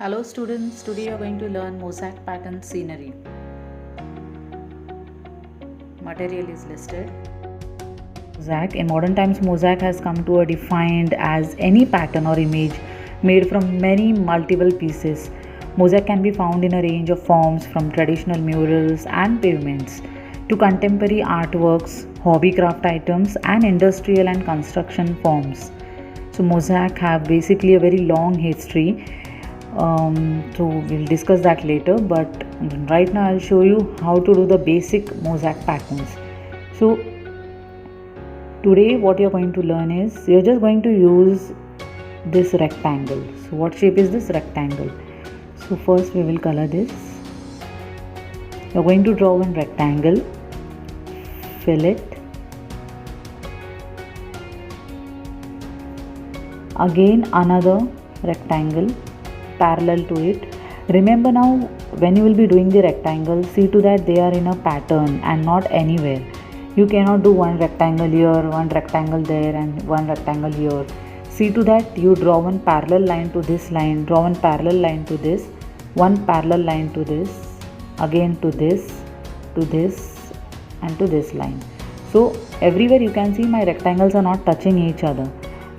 Hello students, today you are going to learn mosaic pattern scenery. Material is listed. Mosaic. In modern times, mosaic has come to a defined as any pattern or image made from many multiple pieces. Mosaic can be found in a range of forms from traditional murals and pavements to contemporary artworks, hobby craft items and industrial and construction forms. So mosaic have basically a very long history. So we'll discuss that later, but right now I'll show you how to do the basic mosaic patterns. So today what you're going to learn is you're just going to use this rectangle. So what shape is this rectangle? So first we will color this. You're going to draw one rectangle, fill it, again another rectangle parallel to it. Remember now, when you will be doing the rectangle, see to that they are in a pattern and not anywhere. You cannot do one rectangle here, one rectangle there and one rectangle here. See to that you draw one parallel line to this line, draw one parallel line to this, one parallel line to this, again to this and to this line. So everywhere you can see my rectangles are not touching each other,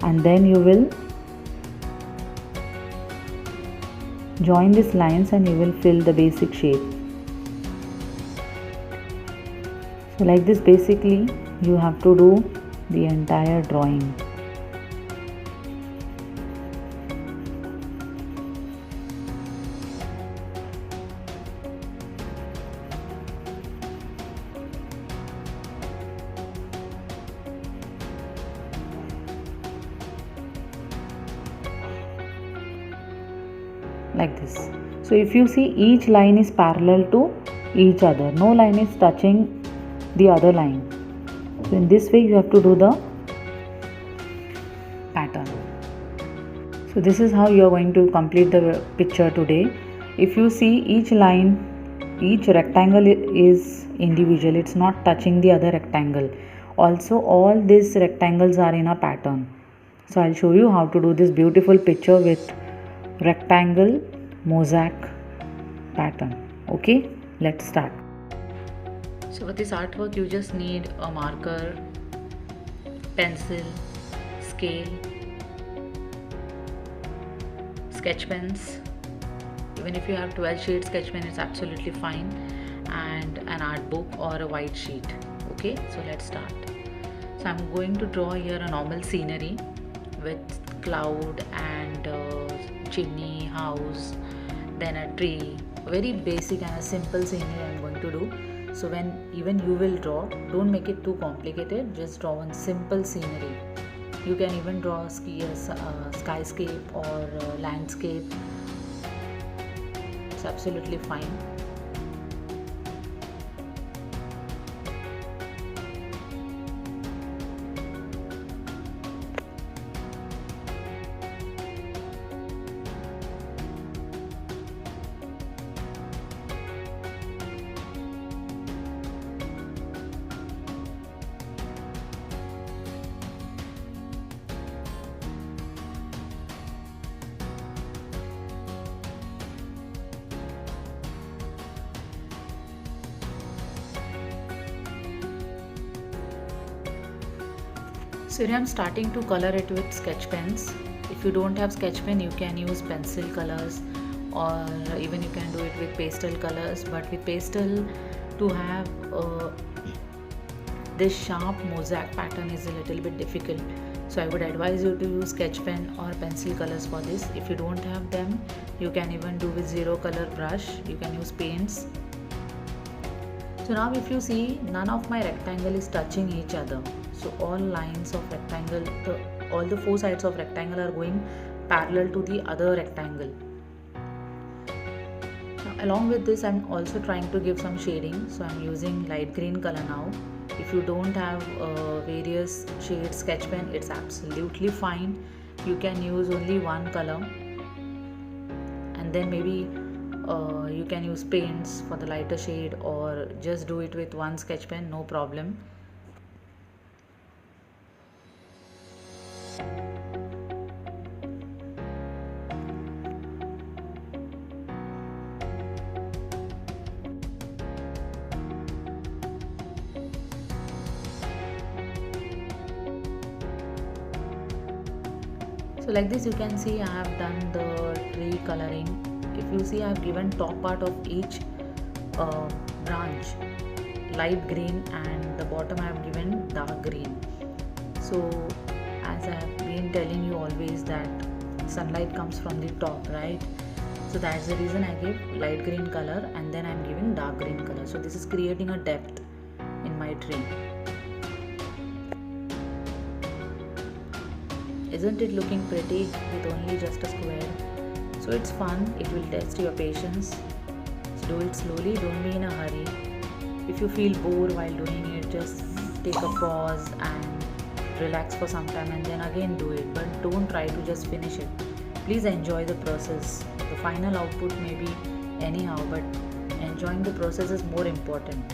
and then you will join these lines and you will fill the basic shape. So like this basically you have to do the entire drawing. Like this. So if you see, each line is parallel to each other, no line is touching the other line. So in this way you have to do the pattern. So this is how you are going to complete the picture today. If you see, each line, each rectangle is individual, it's not touching the other rectangle. Also all these rectangles are in a pattern. So I'll show you how to do this beautiful picture with rectangle mosaic pattern. Okay, let's start. So for this artwork you just need a marker, pencil, scale, sketch pens. Even if you have 12 shade sketch pen, it's absolutely fine, and an art book or a white sheet. Okay, so let's start. So I'm going to draw here a normal scenery with cloud and chimney, house, then a tree. Very basic and a simple scenery I'm going to do. So when even you will draw, don't make it too complicated, just draw one simple scenery. You can even draw a skyscape or landscape. It's absolutely fine. So here I am starting to color it with sketch pens. If you don't have sketch pen, you can use pencil colors, or even you can do it with pastel colors. But with pastel, to have this sharp mosaic pattern is a little bit difficult. So I would advise you to use sketch pen or pencil colors for this. If you don't have them, you can even do with zero color brush. You can use paints. So now if you see, none of my rectangle is touching each other. So all lines of rectangle, all the four sides of rectangle are going parallel to the other rectangle. Now, along with this, I'm also trying to give some shading. So I'm using light green color now. If you don't have various shades sketch pen, it's absolutely fine. You can use only one color, and then maybe you can use paints for the lighter shade, or just do it with one sketch pen, no problem. So like this you can see I have done the tree coloring. If you see I have given top part of each branch light green and the bottom I have given dark green. So as I have been telling you always that sunlight comes from the top, right? So that's the reason I give light green color and then I'm giving dark green color. So this is creating a depth in my tree. Isn't it looking pretty with only just a square? So it's fun, it will test your patience. So do it slowly, don't be in a hurry. If you feel bored while doing it, just take a pause and relax for some time and then again do it. But don't try to just finish it. Please enjoy the process. The final output may be anyhow, but enjoying the process is more important.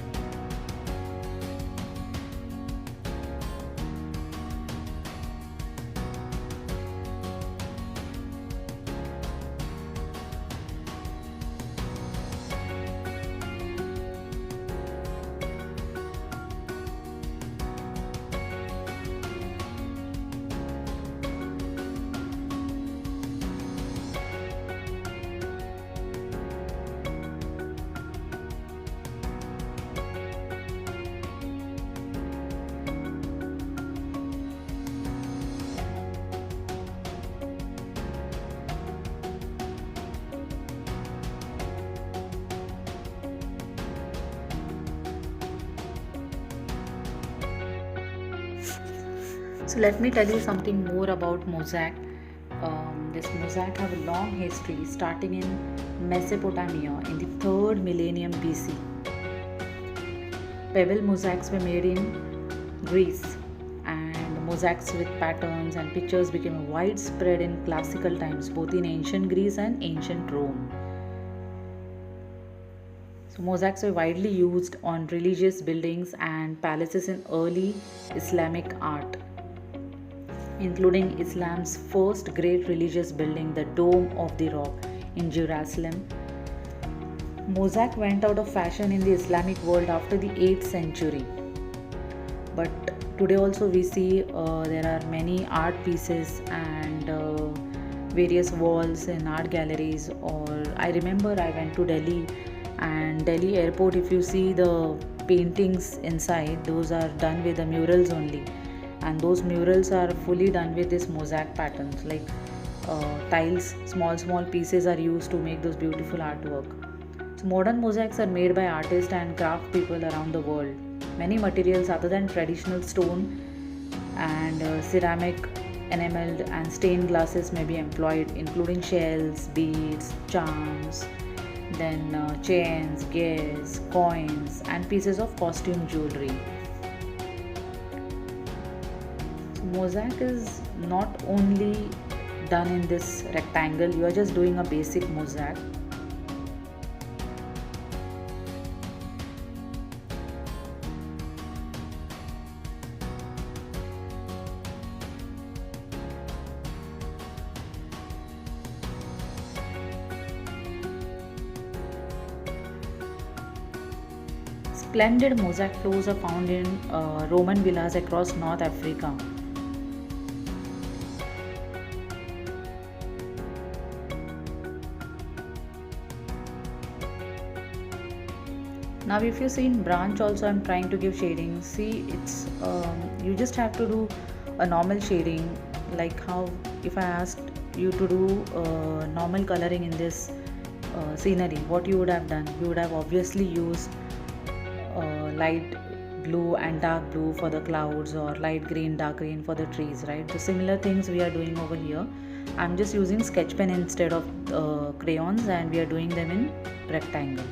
So let me tell you something more about mosaic. This mosaic have a long history starting in Mesopotamia in the 3rd millennium BC. Pebble mosaics were made in Greece and mosaics with patterns and pictures became widespread in classical times both in ancient Greece and ancient Rome. So mosaics were widely used on religious buildings and palaces in early Islamic art, including Islam's first great religious building, the Dome of the Rock in Jerusalem. Mosaic went out of fashion in the Islamic world after the 8th century. But today also we see there are many art pieces and various walls in art galleries. Or I remember I went to Delhi, and Delhi airport, if you see the paintings inside, those are done with the murals only, and those murals are fully done with this mosaic patterns, like tiles, small pieces are used to make those beautiful artwork. So modern mosaics are made by artists and craft people around the world. Many materials other than traditional stone and ceramic, enameled and stained glasses may be employed, including shells, beads, charms, then chains, gears, coins and pieces of costume jewelry. Mosaic is not only done in this rectangle, you are just doing a basic mosaic. Splendid mosaic floors are found in Roman villas across North Africa. Now if you see in branch also I'm trying to give shading. See, it's you just have to do a normal shading, like how if I asked you to do normal coloring in this scenery, what you would have done? You would have obviously used light blue and dark blue for the clouds, or light green, dark green for the trees, right? So similar things we are doing over here. I'm just using sketch pen instead of crayons, and we are doing them in rectangle.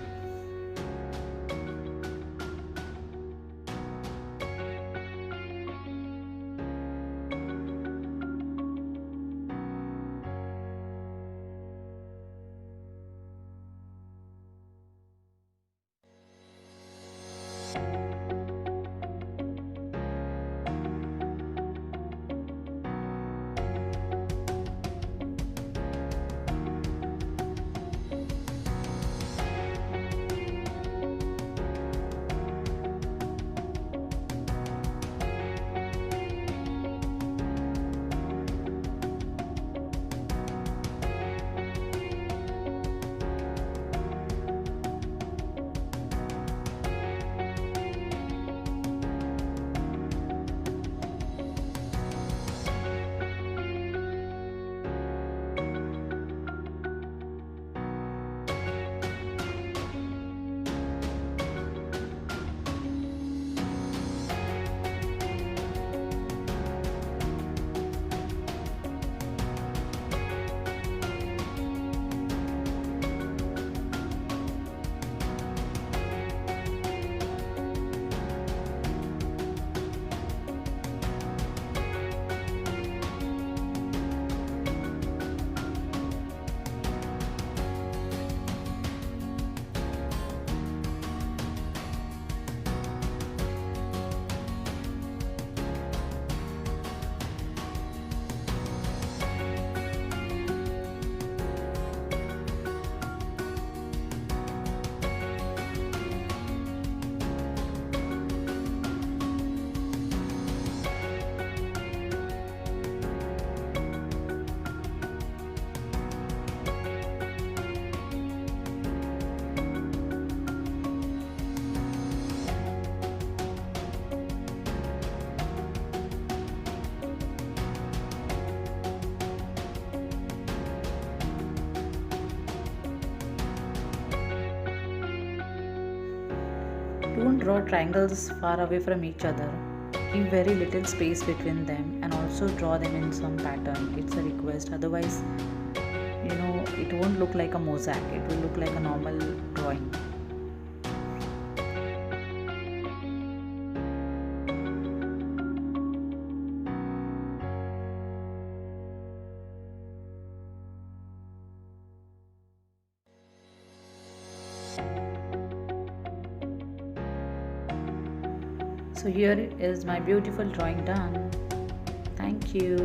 Don't draw triangles far away from each other. Keep very little space between them and also draw them in some pattern. It's a request. Otherwise, it won't look like a mosaic. It will look like a normal drawing. So here is my beautiful drawing done. Thank you.